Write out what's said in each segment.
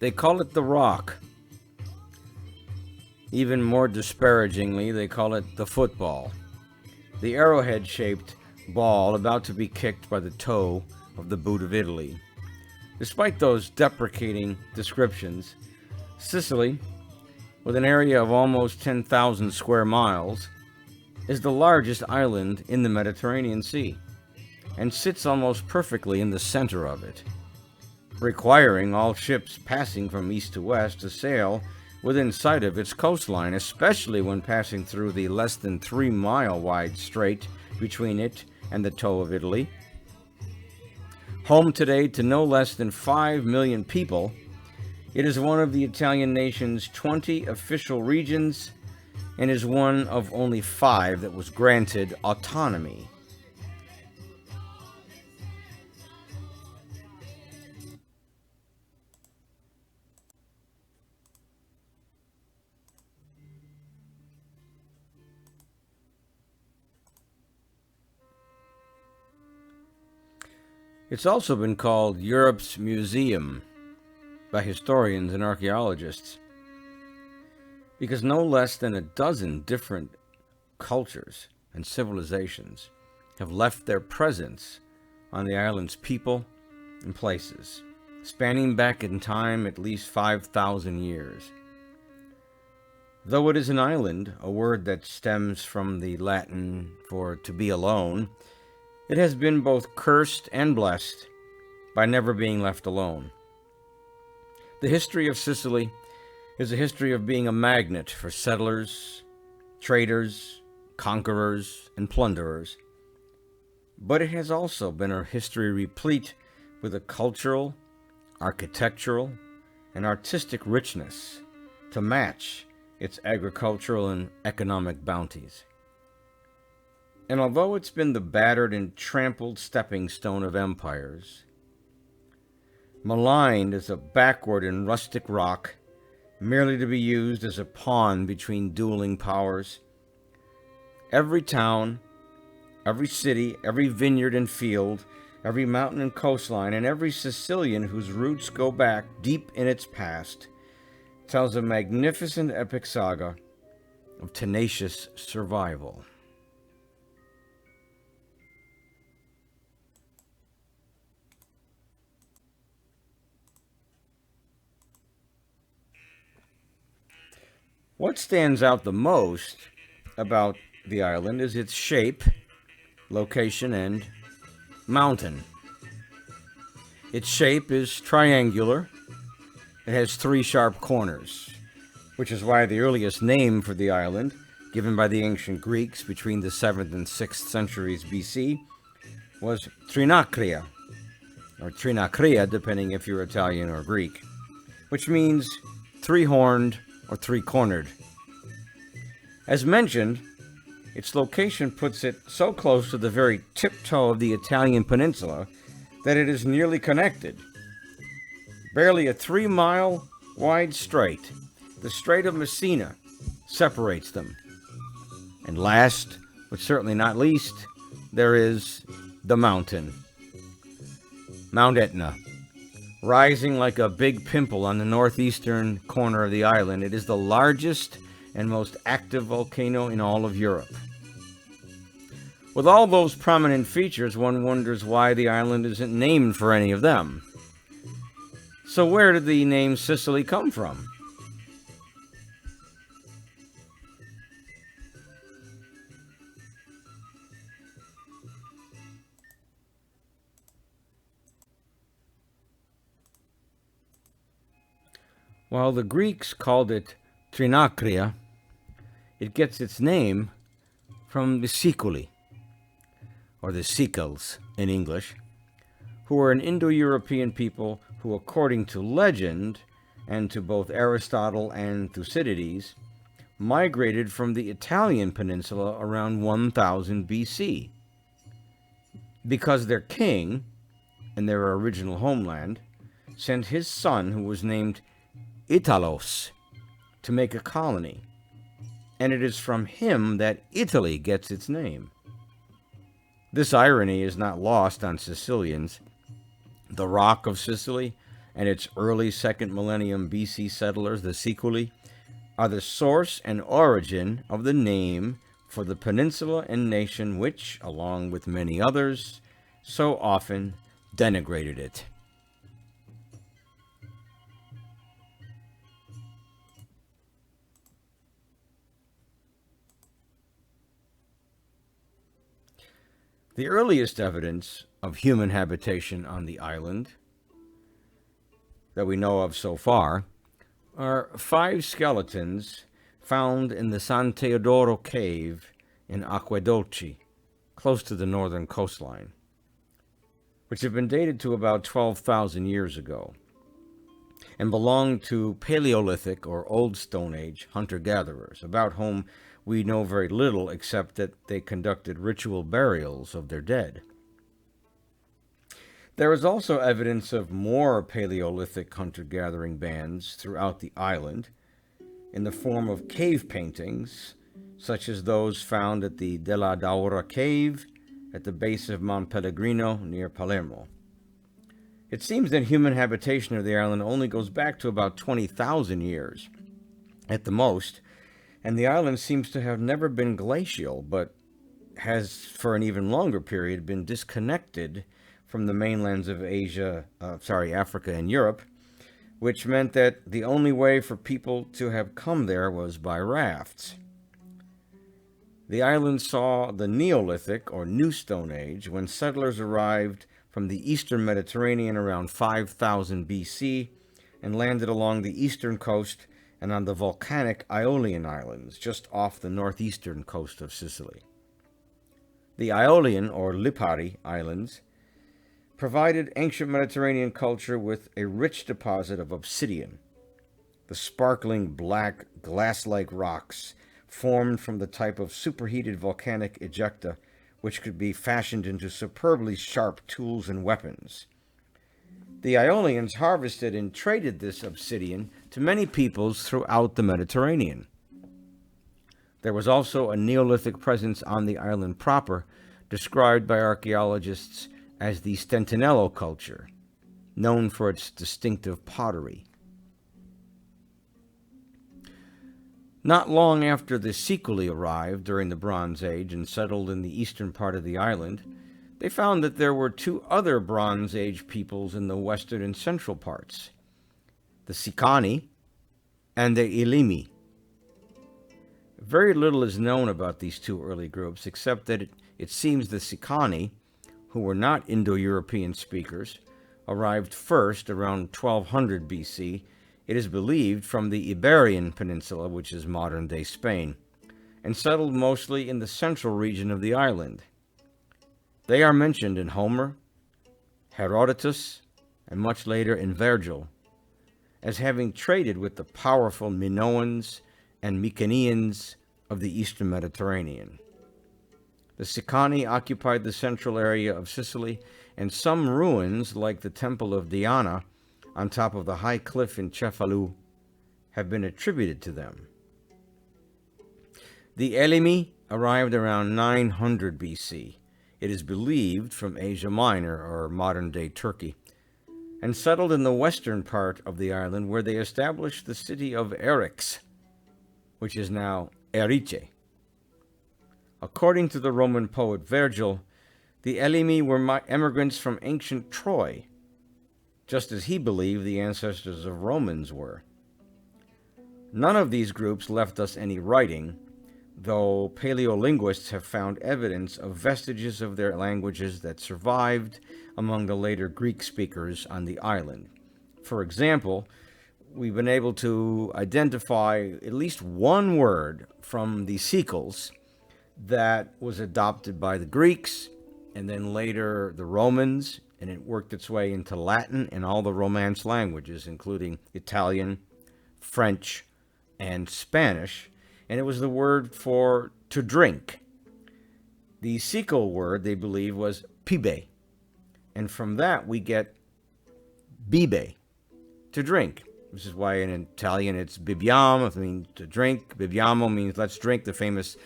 They call it the Rock. Even more disparagingly, they call it the football. The arrowhead-shaped ball about to be kicked by the toe of the boot of Italy. Despite those deprecating descriptions, Sicily, with an area of almost 10,000 square miles, is the largest island in the Mediterranean Sea, and sits almost perfectly in the center of it, requiring all ships passing from east to west to sail within sight of its coastline, especially when passing through the less than 3-mile wide strait between it and the toe of Italy. Home today to no less than 5 million people, it is one of the Italian nation's 20 official regions and is one of only 5 that was granted autonomy. It's also been called Europe's Museum by historians and archaeologists, because no less than a dozen different cultures and civilizations have left their presence on the island's people and places, spanning back in time at least 5,000 years. Though it is an island, a word that stems from the Latin for to be alone, it has been both cursed and blessed by never being left alone. The history of Sicily is a history of being a magnet for settlers, traders, conquerors, and plunderers. But it has also been a history replete with a cultural, architectural, and artistic richness to match its agricultural and economic bounties. And although it's been the battered and trampled stepping stone of empires, maligned as a backward and rustic rock, merely to be used as a pawn between dueling powers, every town, every city, every vineyard and field, every mountain and coastline, and every Sicilian whose roots go back deep in its past, tells a magnificent epic saga of tenacious survival. What stands out the most about the island is its shape, location, and mountain. Its shape is triangular. It has 3 sharp corners, which is why the earliest name for the island, given by the ancient Greeks between the 7th and 6th centuries BC, was Trinacria, or Trinacria, depending if you're Italian or Greek, which means 3-horned or 3-cornered. As mentioned, its location puts it so close to the very tip-toe of the Italian peninsula that it is nearly connected. Barely a 3-mile wide strait, the Strait of Messina, separates them. And last, but certainly not least, there is the mountain. Mount Etna. Rising like a big pimple on the northeastern corner of the island, it is the largest and most active volcano in all of Europe. With all those prominent features, one wonders why the island isn't named for any of them. So where did the name Sicily come from? While the Greeks called it Trinacria, it gets its name from the Sikuli, or the Sicels in English, who were an Indo-European people who, according to legend, and to both Aristotle and Thucydides, migrated from the Italian peninsula around 1000 BC. Because their king, in their original homeland, sent his son, who was named Italos, to make a colony, and it is from him that Italy gets its name. This irony is not lost on Sicilians. The Rock of Sicily and its early second millennium BC settlers, the Sikuli, are the source and origin of the name for the peninsula and nation which, along with many others, so often denigrated it. The earliest evidence of human habitation on the island that we know of so far are 5 skeletons found in the San Teodoro cave in Acquedolci, close to the northern coastline, which have been dated to about 12,000 years ago and belong to Paleolithic or Old Stone Age hunter-gatherers, about whom we know very little except that they conducted ritual burials of their dead. There is also evidence of more Paleolithic hunter-gathering bands throughout the island in the form of cave paintings, such as those found at the Della Daura cave at the base of Mount Pellegrino near Palermo. It seems that human habitation of the island only goes back to about 20,000 years at the most, and the island seems to have never been glacial, but has for an even longer period been disconnected from the mainlands of Africa and Europe, which meant that the only way for people to have come there was by rafts. The island saw the Neolithic or New Stone Age when settlers arrived from the eastern Mediterranean around 5000 BC and landed along the eastern coast and on the volcanic Aeolian Islands, just off the northeastern coast of Sicily. The Aeolian or Lipari Islands provided ancient Mediterranean culture with a rich deposit of obsidian, the sparkling black glass-like rocks formed from the type of superheated volcanic ejecta which could be fashioned into superbly sharp tools and weapons. The Aeolians harvested and traded this obsidian to many peoples throughout the Mediterranean. There was also a Neolithic presence on the island proper, described by archaeologists as the Stentinello culture, known for its distinctive pottery. Not long after the Sikuli arrived during the Bronze Age and settled in the eastern part of the island, they found that there were 2 other Bronze Age peoples in the western and central parts, the Sicani and the Elimi. Very little is known about these 2 early groups, except that it seems the Sicani, who were not Indo-European speakers, arrived first around 1200 BC, it is believed from the Iberian Peninsula, which is modern-day Spain, and settled mostly in the central region of the island. They are mentioned in Homer, Herodotus, and much later in Virgil, as having traded with the powerful Minoans and Mycenaeans of the eastern Mediterranean. The Sicani occupied the central area of Sicily, and some ruins, like the Temple of Diana on top of the high cliff in Cefalu, have been attributed to them. The Elimi arrived around 900 BC, it is believed from Asia Minor, or modern-day Turkey, and settled in the western part of the island, where they established the city of Eryx, which is now Erice. According to the Roman poet Virgil, the Elimi were emigrants from ancient Troy, just as he believed the ancestors of Romans were. None of these groups left us any writing, though paleolinguists have found evidence of vestiges of their languages that survived among the later Greek speakers on the island. For example, we've been able to identify at least one word from the Sikels that was adopted by the Greeks and then later the Romans, and it worked its way into Latin and all the Romance languages, including Italian, French, and Spanish, and it was the word for to drink. The Sikel word, they believe, was pibe, and from that we get bibe, to drink. This is why in Italian it's bibiamo, I mean to drink. Bibiamo means let's drink, the famous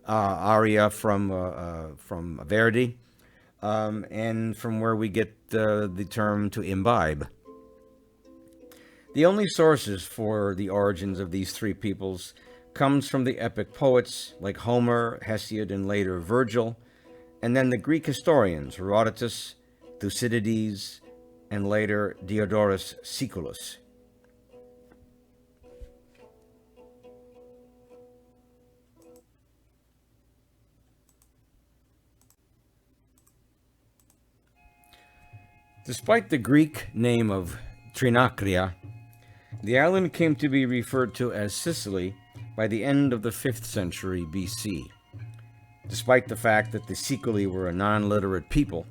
aria from Verdi, and from where we get the term to imbibe. The only sources for the origins of these three peoples comes from the epic poets like Homer, Hesiod, and later Virgil, and then the Greek historians Herodotus, Thucydides, and later Diodorus Siculus. Despite the Greek name of Trinakria, the island came to be referred to as Sicily by the end of the 5th century BC. Despite the fact that the Sikuli were a non-literate people,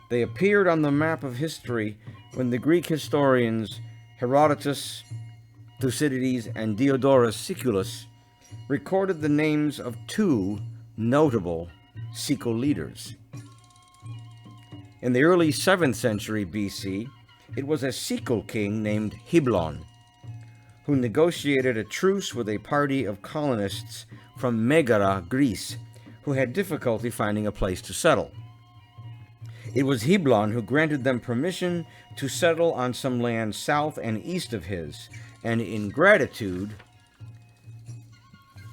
they appeared on the map of history when the Greek historians Herodotus, Thucydides, and Diodorus Siculus recorded the names of two notable Sikul leaders. In the early 7th century BC, it was a Sikul king named Hiblon, who negotiated a truce with a party of colonists from Megara, Greece, who had difficulty finding a place to settle. It was Hiblon who granted them permission to settle on some land south and east of his, and in gratitude,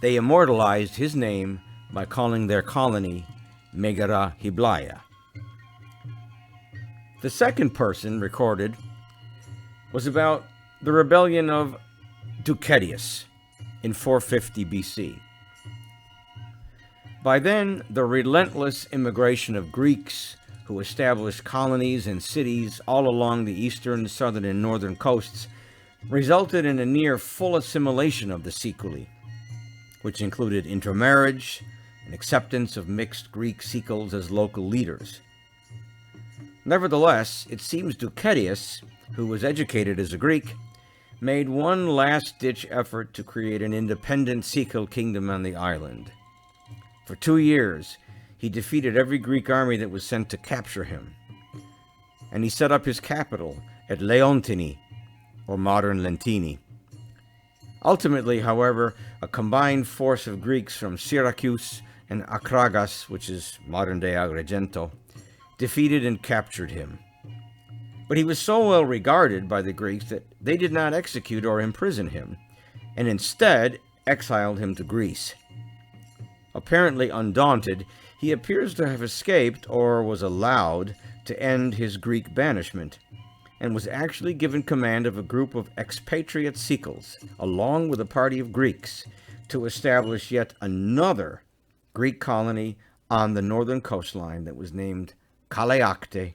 they immortalized his name by calling their colony Megara Hiblaya. The second person recorded was about the rebellion of Ducetius in 450 BC. By then, the relentless immigration of Greeks who established colonies and cities all along the eastern, southern, and northern coasts resulted in a near full assimilation of the Sikuli, which included intermarriage and acceptance of mixed Greek Sikuls as local leaders. Nevertheless, it seems Ducetius, who was educated as a Greek, made one last-ditch effort to create an independent Sikul kingdom on the island. For 2 years, he defeated every Greek army that was sent to capture him, and he set up his capital at Leontini, or modern Lentini. Ultimately, however, a combined force of Greeks from Syracuse and Akragas, which is modern-day Agrigento, defeated and captured him. But he was so well regarded by the Greeks that they did not execute or imprison him, and instead exiled him to Greece. Apparently undaunted, he appears to have escaped or was allowed to end his Greek banishment, and was actually given command of a group of expatriate Sikuls, along with a party of Greeks, to establish yet another Greek colony on the northern coastline that was named Kaleakte,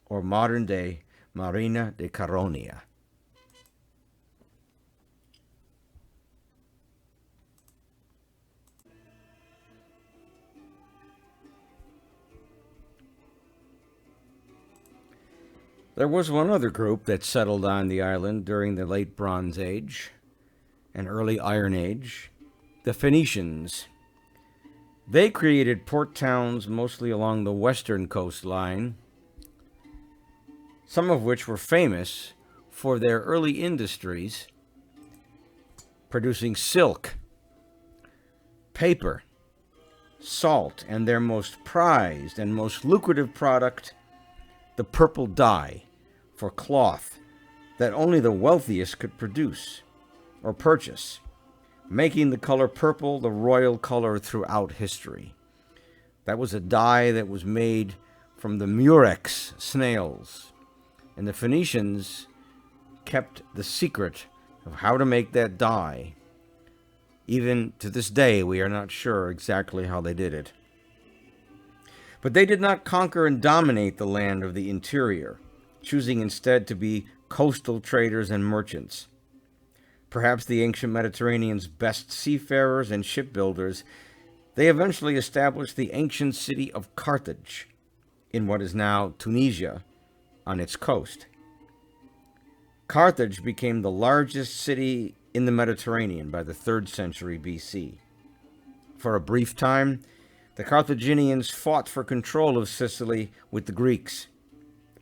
or modern-day Marina de Caronia. There was one other group that settled on the island during the Late Bronze Age and Early Iron Age, the Phoenicians. They created port towns mostly along the western coastline, some of which were famous for their early industries, producing silk, paper, salt, and their most prized and most lucrative product, the purple dye for cloth that only the wealthiest could produce or purchase, making the color purple the royal color throughout history. That was a dye that was made from the murex snails, and the Phoenicians kept the secret of how to make that dye. Even to this day, we are not sure exactly how they did it. But they did not conquer and dominate the land of the interior, choosing instead to be coastal traders and merchants. Perhaps the ancient Mediterranean's best seafarers and shipbuilders, they eventually established the ancient city of Carthage in what is now Tunisia on its coast. Carthage became the largest city in the Mediterranean by the 3rd century BC. For a brief time, the Carthaginians fought for control of Sicily with the Greeks,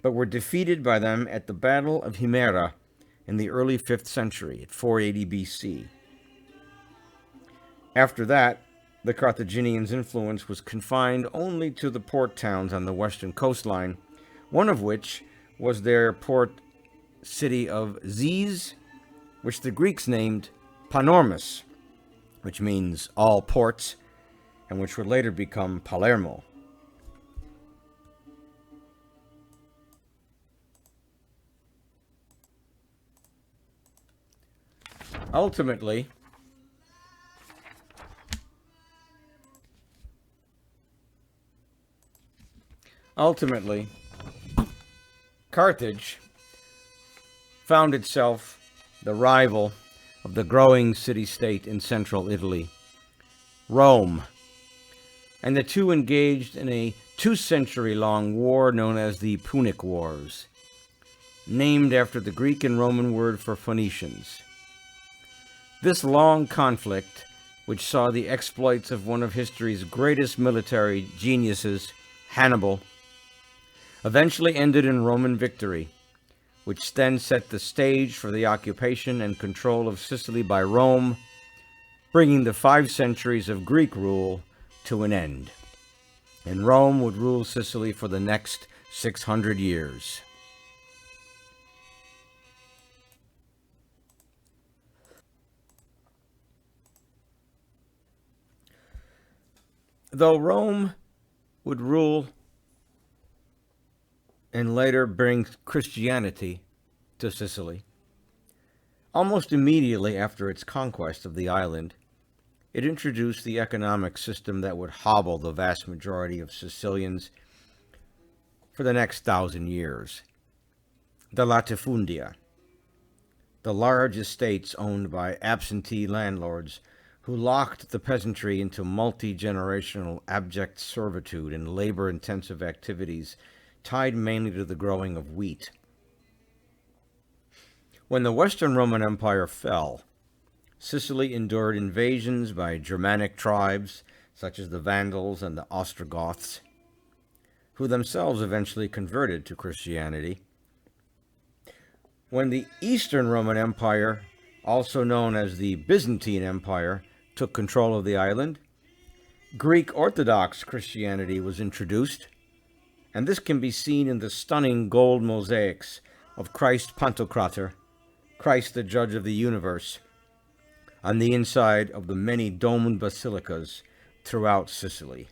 but were defeated by them at the Battle of Himera in the early 5th century at 480 BC. After that, the Carthaginians' influence was confined only to the port towns on the western coastline, one of which was their port city of Ziz, which the Greeks named Panormus, which means all ports, and which would later become Palermo. Ultimately, Carthage found itself the rival of the growing city-state in central Italy, Rome, and the two engaged in a 2-century-long war known as the Punic Wars, named after the Greek and Roman word for Phoenicians. This long conflict, which saw the exploits of one of history's greatest military geniuses, Hannibal, eventually ended in Roman victory, which then set the stage for the occupation and control of Sicily by Rome, bringing the 5 centuries of Greek rule to an end. And Rome would rule Sicily for the next 600 years. Though Rome would rule and later bring Christianity to Sicily, almost immediately after its conquest of the island, it introduced the economic system that would hobble the vast majority of Sicilians for the next 1,000 years. The latifundia, the large estates owned by absentee landlords who locked the peasantry into multi-generational abject servitude and labor-intensive activities tied mainly to the growing of wheat. When the Western Roman Empire fell, Sicily endured invasions by Germanic tribes such as the Vandals and the Ostrogoths, who themselves eventually converted to Christianity. When the Eastern Roman Empire, also known as the Byzantine Empire, took control of the island, Greek Orthodox Christianity was introduced, and this can be seen in the stunning gold mosaics of Christ Pantocrator, Christ the Judge of the Universe, on the inside of the many domed basilicas throughout Sicily.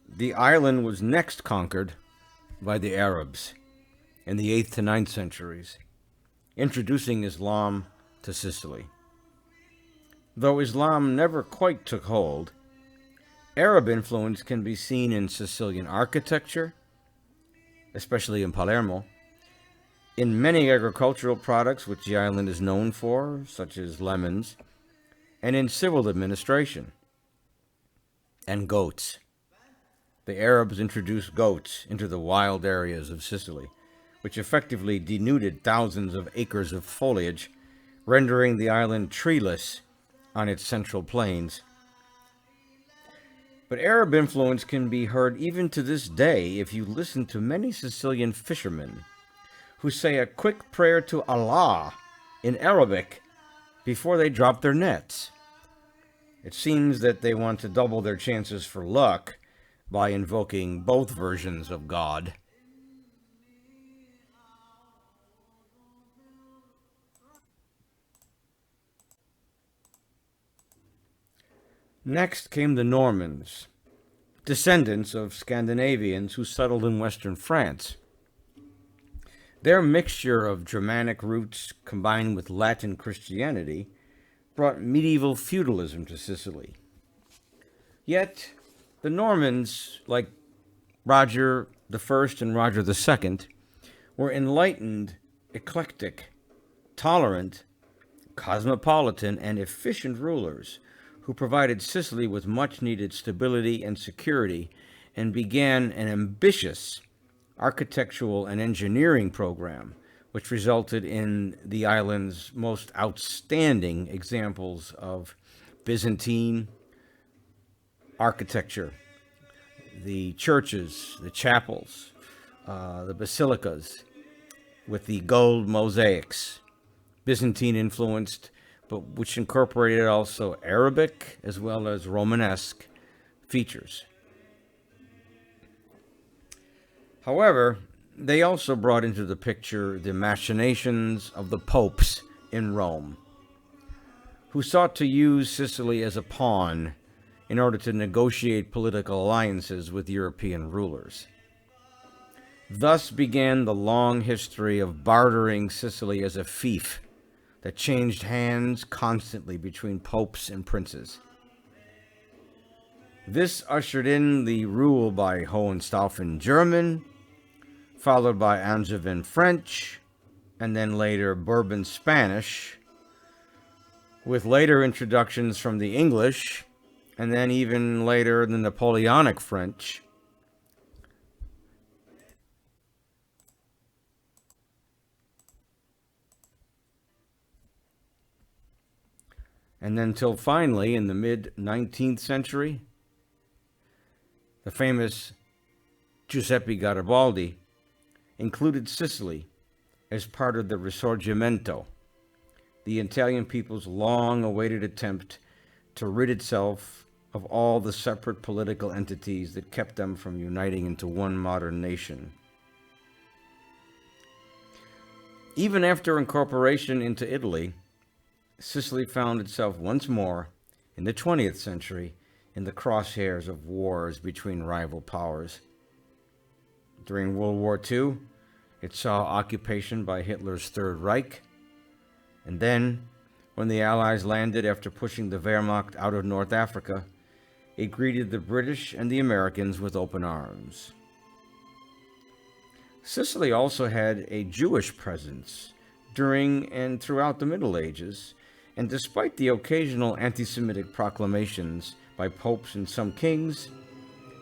The island was next conquered by the Arabs in the 8th to 9th centuries, introducing Islam to Sicily. Though Islam never quite took hold, Arab influence can be seen in Sicilian architecture, especially in Palermo, in many agricultural products which the island is known for, such as lemons, and in civil administration, and goats. The Arabs introduced goats into the wild areas of Sicily, which effectively denuded thousands of acres of foliage, rendering the island treeless on its central plains. But Arab influence can be heard even to this day if you listen to many Sicilian fishermen who say a quick prayer to Allah in Arabic before they drop their nets. It seems that they want to double their chances for luck by invoking both versions of God. Next came the Normans, descendants of Scandinavians who settled in western France. Their mixture of Germanic roots combined with Latin Christianity brought medieval feudalism to Sicily. Yet, the Normans, like Roger I and Roger II, were enlightened, eclectic, tolerant, cosmopolitan, and efficient rulers who provided Sicily with much-needed stability and security and began an ambitious architectural and engineering program, which resulted in the island's most outstanding examples of Byzantine architecture, the churches, the chapels, the basilicas, with the gold mosaics, Byzantine influenced, but which incorporated also Arabic as well as Romanesque features. However, they also brought into the picture the machinations of the popes in Rome, who sought to use Sicily as a pawn in order to negotiate political alliances with European rulers. Thus began the long history of bartering Sicily as a fief that changed hands constantly between popes and princes. This ushered in the rule by Hohenstaufen German, followed by Angevin French, and then later Bourbon Spanish, with later introductions from the English, and then even later the Napoleonic French. And then till finally, in the mid-19th century, the famous Giuseppe Garibaldi included Sicily as part of the Risorgimento, the Italian people's long-awaited attempt to rid itself of all the separate political entities that kept them from uniting into one modern nation. Even after incorporation into Italy, Sicily found itself once more, in the 20th century, in the crosshairs of wars between rival powers. During World War II, it saw occupation by Hitler's Third Reich, and then, when the Allies landed after pushing the Wehrmacht out of North Africa, it greeted the British and the Americans with open arms. Sicily also had a Jewish presence during and throughout the Middle Ages, and despite the occasional anti-Semitic proclamations by popes and some kings,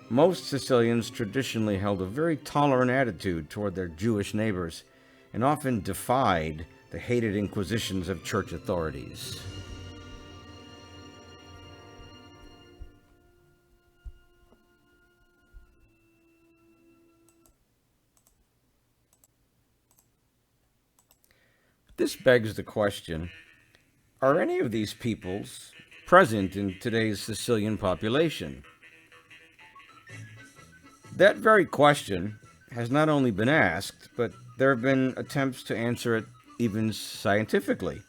most Sicilians traditionally held a very tolerant attitude toward their Jewish neighbors and often defied the hated inquisitions of church authorities. This begs the question, are any of these peoples present in today's Sicilian population? That very question has not only been asked, but there have been attempts to answer it even scientifically.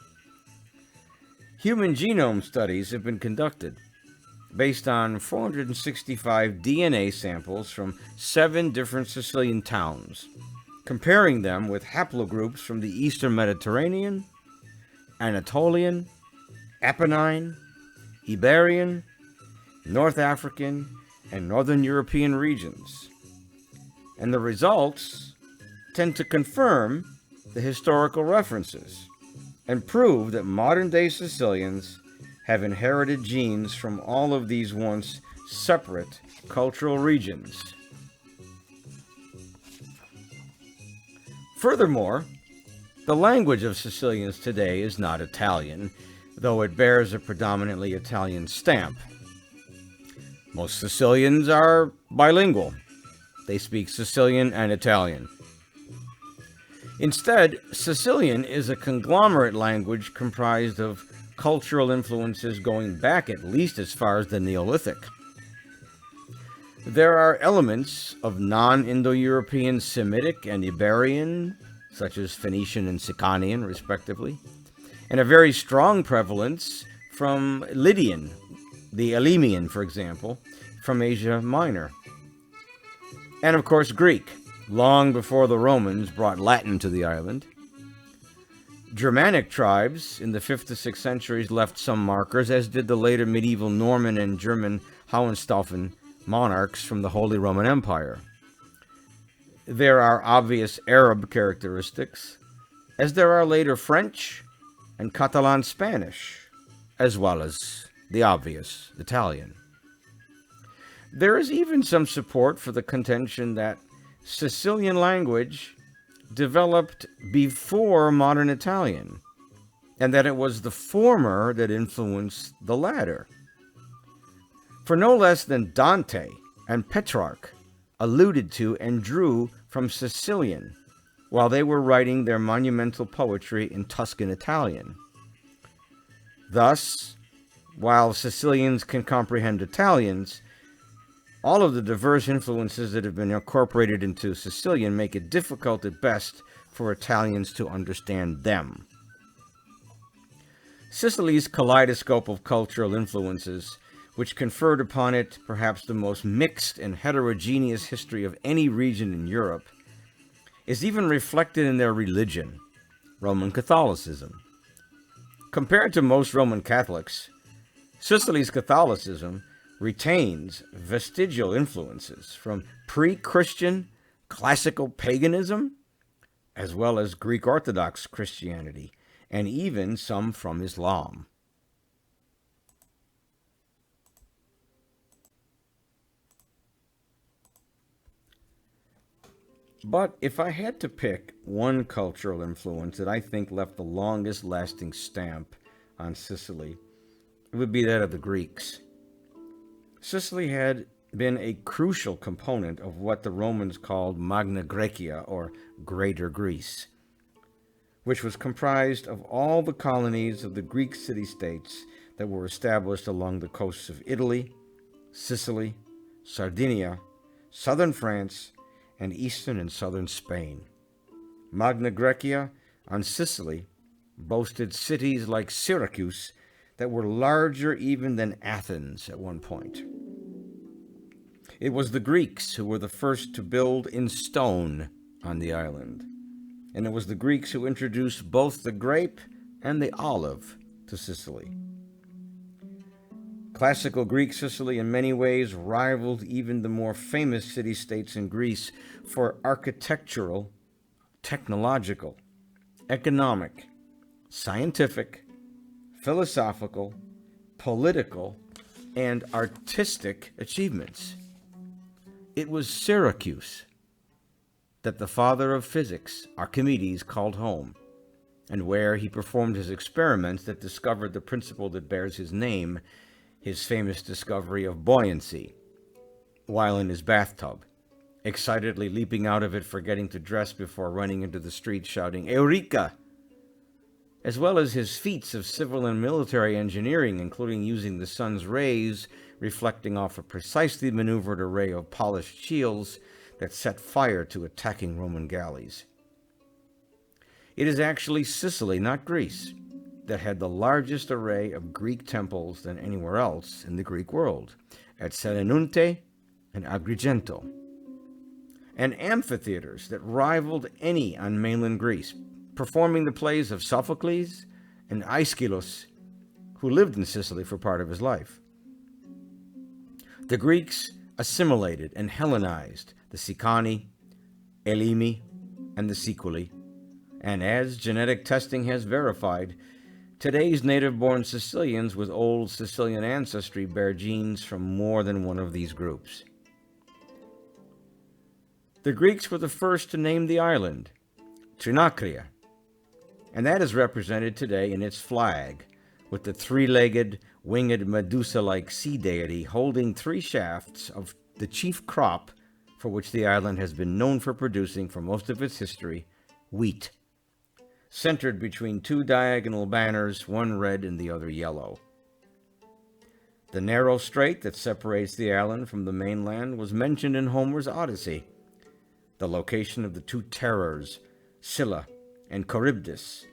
Human genome studies have been conducted based on 465 DNA samples from 7 different Sicilian towns, comparing them with haplogroups from the Eastern Mediterranean, Anatolian, Apennine, Iberian, North African, and Northern European regions. And the results tend to confirm the historical references and prove that modern-day Sicilians have inherited genes from all of these once separate cultural regions. Furthermore, the language of Sicilians today is not Italian, though it bears a predominantly Italian stamp. Most Sicilians are bilingual. They speak Sicilian and Italian. Instead, Sicilian is a conglomerate language comprised of cultural influences going back at least as far as the Neolithic. There are elements of non-Indo-European Semitic and Iberian, such as Phoenician and Sicanian, respectively, and a very strong prevalence from Lydian, the Elamian, for example, from Asia Minor. And of course Greek, long before the Romans brought Latin to the island. Germanic tribes in the 5th to 6th centuries left some markers, as did the later medieval Norman and German Hohenstaufen monarchs from the Holy Roman Empire. There are obvious Arab characteristics, as there are later French and Catalan Spanish, as well as the obvious Italian. There is even some support for the contention that Sicilian language developed before modern Italian, and that it was the former that influenced the latter. For no less than Dante and Petrarch alluded to and drew from Sicilian while they were writing their monumental poetry in Tuscan Italian. Thus, while Sicilians can comprehend Italians, All of the diverse influences that have been incorporated into Sicilian make it difficult at best for Italians to understand them. Sicily's kaleidoscope of cultural influences, which conferred upon it perhaps the most mixed and heterogeneous history of any region in Europe, is even reflected in their religion, Roman Catholicism. Compared to most Roman Catholics, Sicily's Catholicism retains vestigial influences from pre-Christian classical paganism, as well as Greek Orthodox Christianity, and even some from Islam. But if I had to pick one cultural influence that I think left the longest lasting stamp on Sicily, it would be that of the Greeks. Sicily had been a crucial component of what the Romans called Magna Graecia, or Greater Greece, which was comprised of all the colonies of the Greek city-states that were established along the coasts of Italy, Sicily, Sardinia, southern France, and eastern and southern Spain. Magna Graecia on Sicily boasted cities like Syracuse that were larger even than Athens at one point. It was the Greeks who were the first to build in stone on the island, and it was the Greeks who introduced both the grape and the olive to Sicily. Classical Greek Sicily in many ways rivaled even the more famous city-states in Greece for architectural, technological, economic, scientific, philosophical, political, and artistic achievements. It was Syracuse that the father of physics, Archimedes, called home, and where he performed his experiments that discovered the principle that bears his name, his famous discovery of buoyancy, while in his bathtub, excitedly leaping out of it, forgetting to dress before running into the street shouting, "Eureka!" As well as his feats of civil and military engineering, including using the sun's rays reflecting off a precisely maneuvered array of polished shields that set fire to attacking Roman galleys. It is actually Sicily, not Greece, that had the largest array of Greek temples than anywhere else in the Greek world, at Selinunte and Agrigento, and amphitheaters that rivaled any on mainland Greece, performing the plays of Sophocles and Aeschylus, who lived in Sicily for part of his life. The Greeks assimilated and Hellenized the Sicani, Elimi, and the Sikuli, and as genetic testing has verified, today's native-born Sicilians with old Sicilian ancestry bear genes from more than one of these groups. The Greeks were the first to name the island Trinakria, and that is represented today in its flag, with the three-legged, winged Medusa-like sea deity holding three shafts of the chief crop for which the island has been known for producing for most of its history, wheat, centered between two diagonal banners, one red and the other yellow. The narrow strait that separates the island from the mainland was mentioned in Homer's Odyssey, the location of the two terrors, Scylla and Charybdis,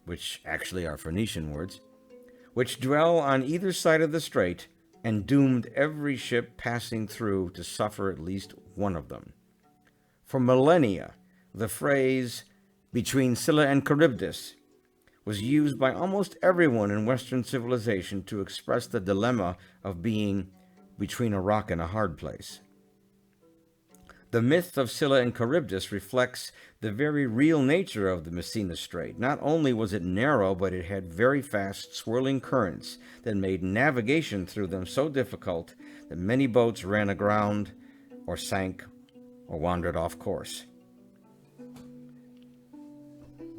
which actually are Phoenician words, which dwell on either side of the strait and doomed every ship passing through to suffer at least one of them. For millennia, the phrase "between Scylla and Charybdis" was used by almost everyone in Western civilization to express the dilemma of being between a rock and a hard place. The myth of Scylla and Charybdis reflects the very real nature of the Messina Strait. Not only was it narrow, but it had very fast, swirling currents that made navigation through them so difficult that many boats ran aground or sank or wandered off course.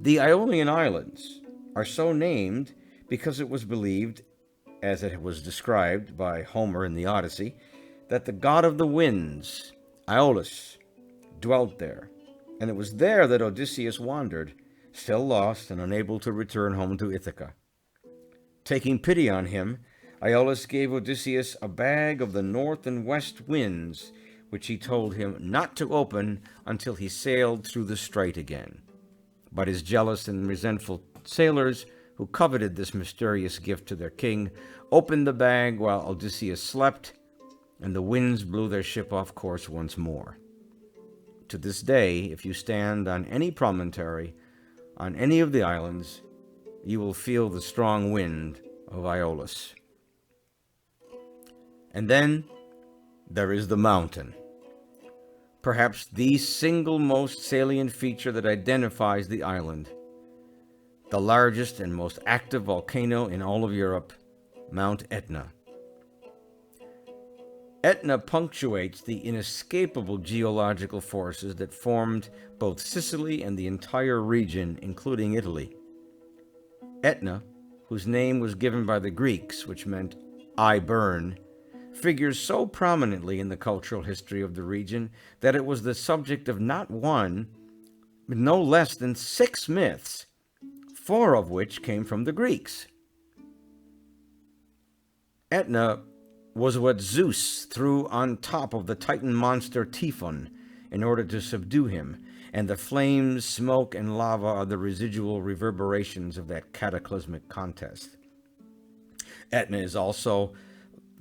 The Ionian Islands are so named because it was believed, as it was described by Homer in the Odyssey, that the god of the winds, Aeolus, dwelt there, and it was there that Odysseus wandered, still lost and unable to return home to Ithaca. Taking pity on him, Iolaus gave Odysseus a bag of the north and west winds, which he told him not to open until he sailed through the strait again. But his jealous and resentful sailors, who coveted this mysterious gift to their king, opened the bag while Odysseus slept, and the winds blew their ship off course once more. To this day, if you stand on any promontory, on any of the islands, you will feel the strong wind of Iolaus. And then there is the mountain. Perhaps the single most salient feature that identifies the island. The largest and most active volcano in all of Europe, Mount Etna. Etna punctuates the inescapable geological forces that formed both Sicily and the entire region, including Italy. Etna, whose name was given by the Greeks, which meant "I burn," figures so prominently in the cultural history of the region that it was the subject of not one, but no less than 6 myths, 4 of which came from the Greeks. Etna was what Zeus threw on top of the Titan monster Typhon in order to subdue him, and the flames, smoke, and lava are the residual reverberations of that cataclysmic contest. Etna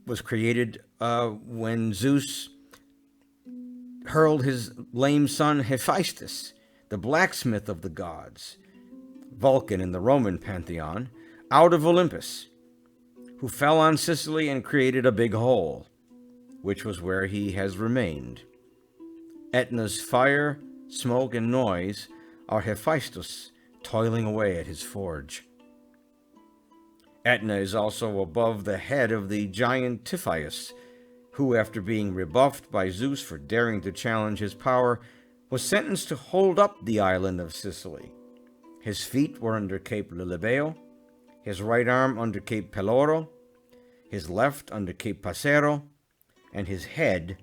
was created when Zeus hurled his lame son Hephaestus, the blacksmith of the gods, Vulcan in the Roman pantheon, out of Olympus, who fell on Sicily and created a big hole, which was where he has remained. Etna's fire, smoke, and noise are Hephaestus toiling away at his forge. Etna is also above the head of the giant Typhoeus, who, after being rebuffed by Zeus for daring to challenge his power, was sentenced to hold up the island of Sicily. His feet were under Cape Lilibeo, his right arm under Cape Peloro, his left under Cape Passero, and his head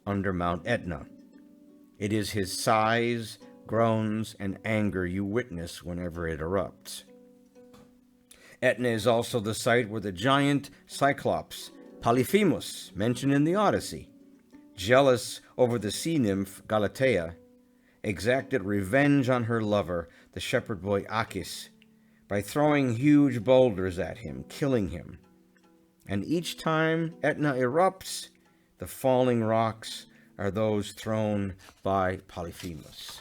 under Mount Etna. It is his sighs, groans, and anger you witness whenever it erupts. Etna is also the site where the giant Cyclops, Polyphemus, mentioned in the Odyssey, jealous over the sea nymph Galatea, exacted revenge on her lover, the shepherd boy Achis, by throwing huge boulders at him, killing him. And each time Etna erupts, the falling rocks are those thrown by Polyphemus.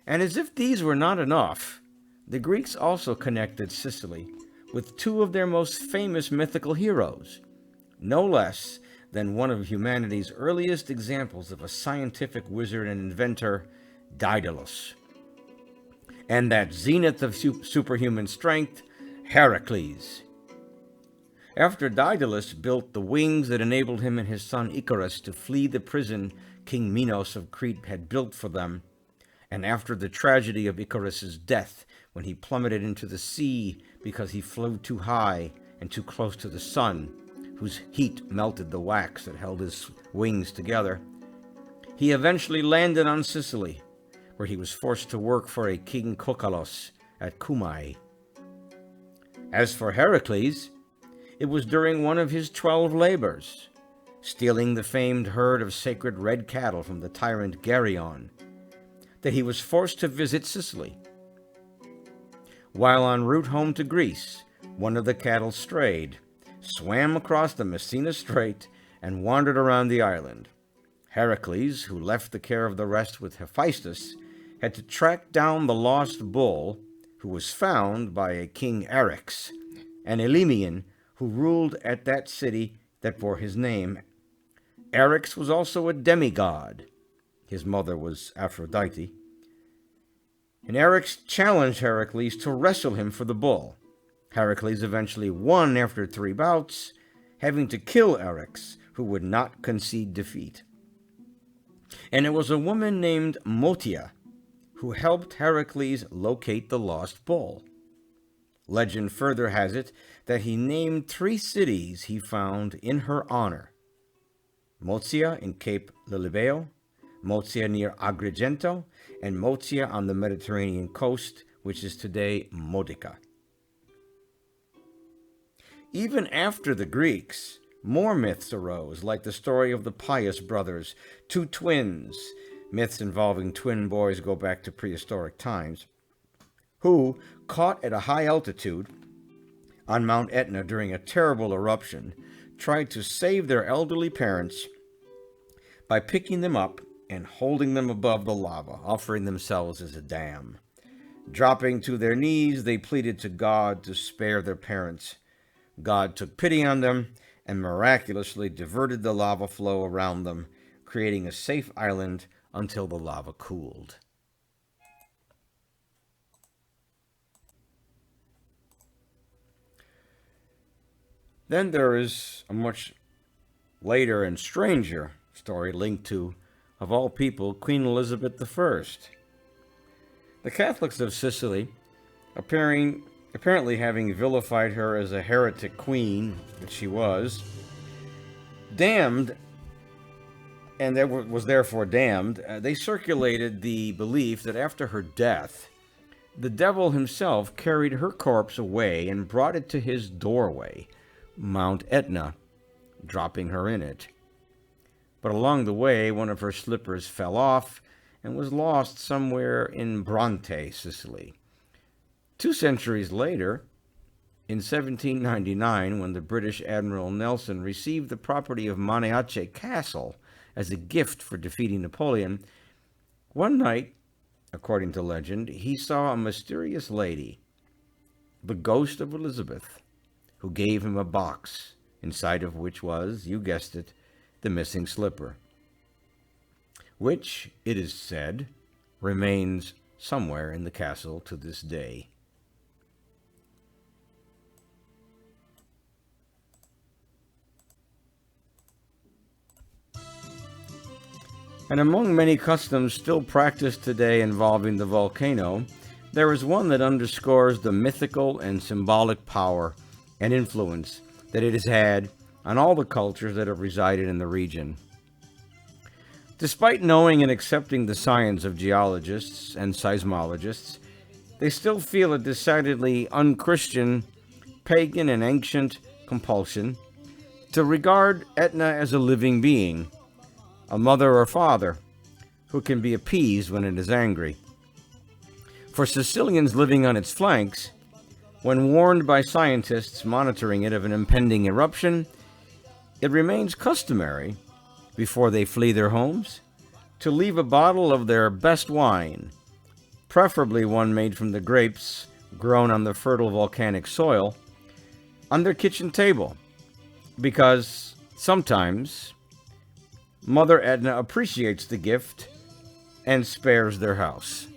And as if these were not enough, the Greeks also connected Sicily with 2 of their most famous mythical heroes, no less than one of humanity's earliest examples of a scientific wizard and inventor, Daedalus, and that zenith of superhuman strength, Heracles. After Daedalus built the wings that enabled him and his son Icarus to flee the prison King Minos of Crete had built for them, and after the tragedy of Icarus's death when he plummeted into the sea because he flew too high and too close to the sun, whose heat melted the wax that held his wings together, he eventually landed on Sicily, where he was forced to work for a King Kokalos at Cumae. As for Heracles, it was during one of his 12 labors, stealing the famed herd of sacred red cattle from the tyrant Geryon, that he was forced to visit Sicily. While en route home to Greece, one of the cattle strayed, swam across the Messina Strait, and wandered around the island. Heracles, who left the care of the rest with Hephaestus, had to track down the lost bull, who was found by a King Eryx, an Elymian who ruled at that city that bore his name. Eryx was also a demigod. His mother was Aphrodite. And Eryx challenged Heracles to wrestle him for the bull. Heracles eventually won after 3 bouts, having to kill Eryx, who would not concede defeat. And it was a woman named Motia who helped Heracles locate the lost bull. Legend further has it that he named 3 cities he found in her honor: Motia in Cape Lilibeo, Motia near Agrigento, and Motia on the Mediterranean coast, which is today Modica. Even after the Greeks, more myths arose, like the story of the Pious brothers, two twins. Myths involving twin boys go back to prehistoric times, who, caught at a high altitude on Mount Etna during a terrible eruption, tried to save their elderly parents by picking them up and holding them above the lava, offering themselves as a dam. Dropping to their knees, they pleaded to God to spare their parents. God took pity on them and miraculously diverted the lava flow around them, creating a safe island until the lava cooled. Then there is a much later and stranger story linked to, of all people, Queen Elizabeth I. The Catholics of Sicily, apparently having vilified her as a heretic queen, that she was, damned, and was therefore damned, they circulated the belief that after her death, the devil himself carried her corpse away and brought it to his doorway, Mount Etna, dropping her in it. But along the way, one of her slippers fell off and was lost somewhere in Bronte, Sicily. 2 centuries later, in 1799, when the British Admiral Nelson received the property of Monteace Castle as a gift for defeating Napoleon, one night, according to legend, he saw a mysterious lady, the ghost of Elizabeth, who gave him a box, inside of which was, you guessed it, the missing slipper, which, it is said, remains somewhere in the castle to this day. And among many customs still practiced today involving the volcano, there is one that underscores the mythical and symbolic power and influence that it has had on all the cultures that have resided in the region. Despite knowing and accepting the science of geologists and seismologists, they still feel a decidedly unchristian, pagan, and ancient compulsion to regard Etna as a living being, a mother or father, who can be appeased when it is angry. For Sicilians living on its flanks, when warned by scientists monitoring it of an impending eruption, it remains customary, before they flee their homes, to leave a bottle of their best wine, preferably one made from the grapes grown on the fertile volcanic soil, on their kitchen table, because sometimes Mother Etna appreciates the gift and spares their house.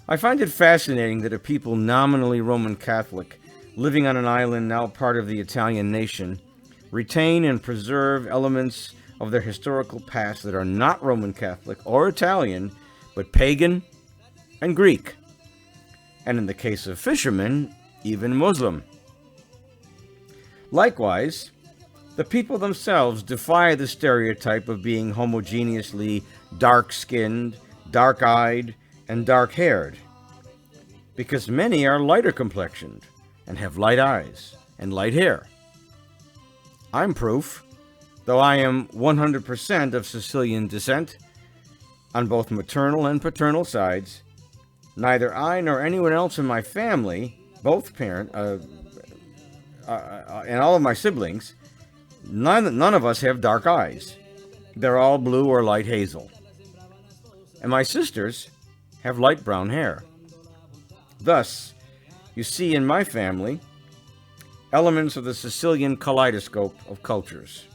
I find it fascinating that a people nominally Roman Catholic, living on an island now part of the Italian nation, retain and preserve elements of their historical past that are not Roman Catholic or Italian, but pagan and Greek, and in the case of fishermen, even Muslim. Likewise, the people themselves defy the stereotype of being homogeneously dark-skinned, dark-eyed, and dark-haired, because many are lighter complexioned and have light eyes and light hair. I'm proof, though I am 100% of Sicilian descent, on both maternal and paternal sides. Neither I nor anyone else in my family, both and all of my siblings, none of us have dark eyes. They're all blue or light hazel. And my sisters have light brown hair. Thus, you see in my family elements of the Sicilian kaleidoscope of cultures.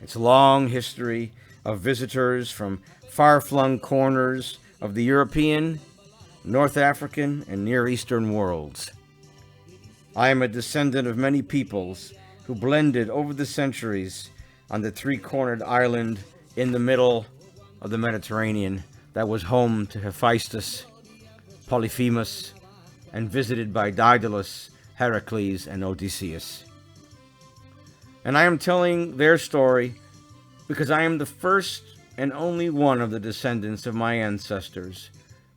Its long history of visitors from far-flung corners of the European, North African, and Near Eastern worlds. I am a descendant of many peoples who blended over the centuries on the three-cornered island in the middle of the Mediterranean that was home to Hephaestus, Polyphemus, and visited by Daedalus, Heracles, and Odysseus. And I am telling their story because I am the first and only one of the descendants of my ancestors,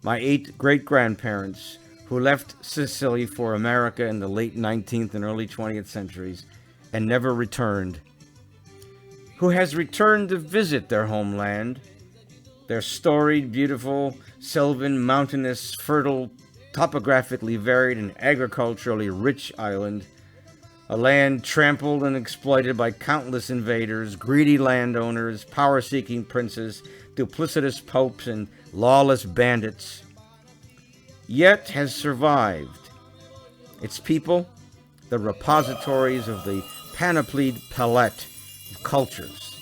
my 8 great-grandparents, who left Sicily for America in the late 19th and early 20th centuries and never returned, who has returned to visit their homeland, their storied, beautiful, sylvan, mountainous, fertile, topographically varied, and agriculturally rich island, a land trampled and exploited by countless invaders, greedy landowners, power-seeking princes, duplicitous popes, and lawless bandits, yet has survived. Its people, the repositories of the panoplied palette of cultures,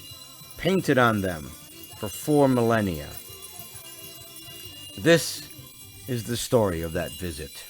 painted on them for 4 millennia. This is the story of that visit.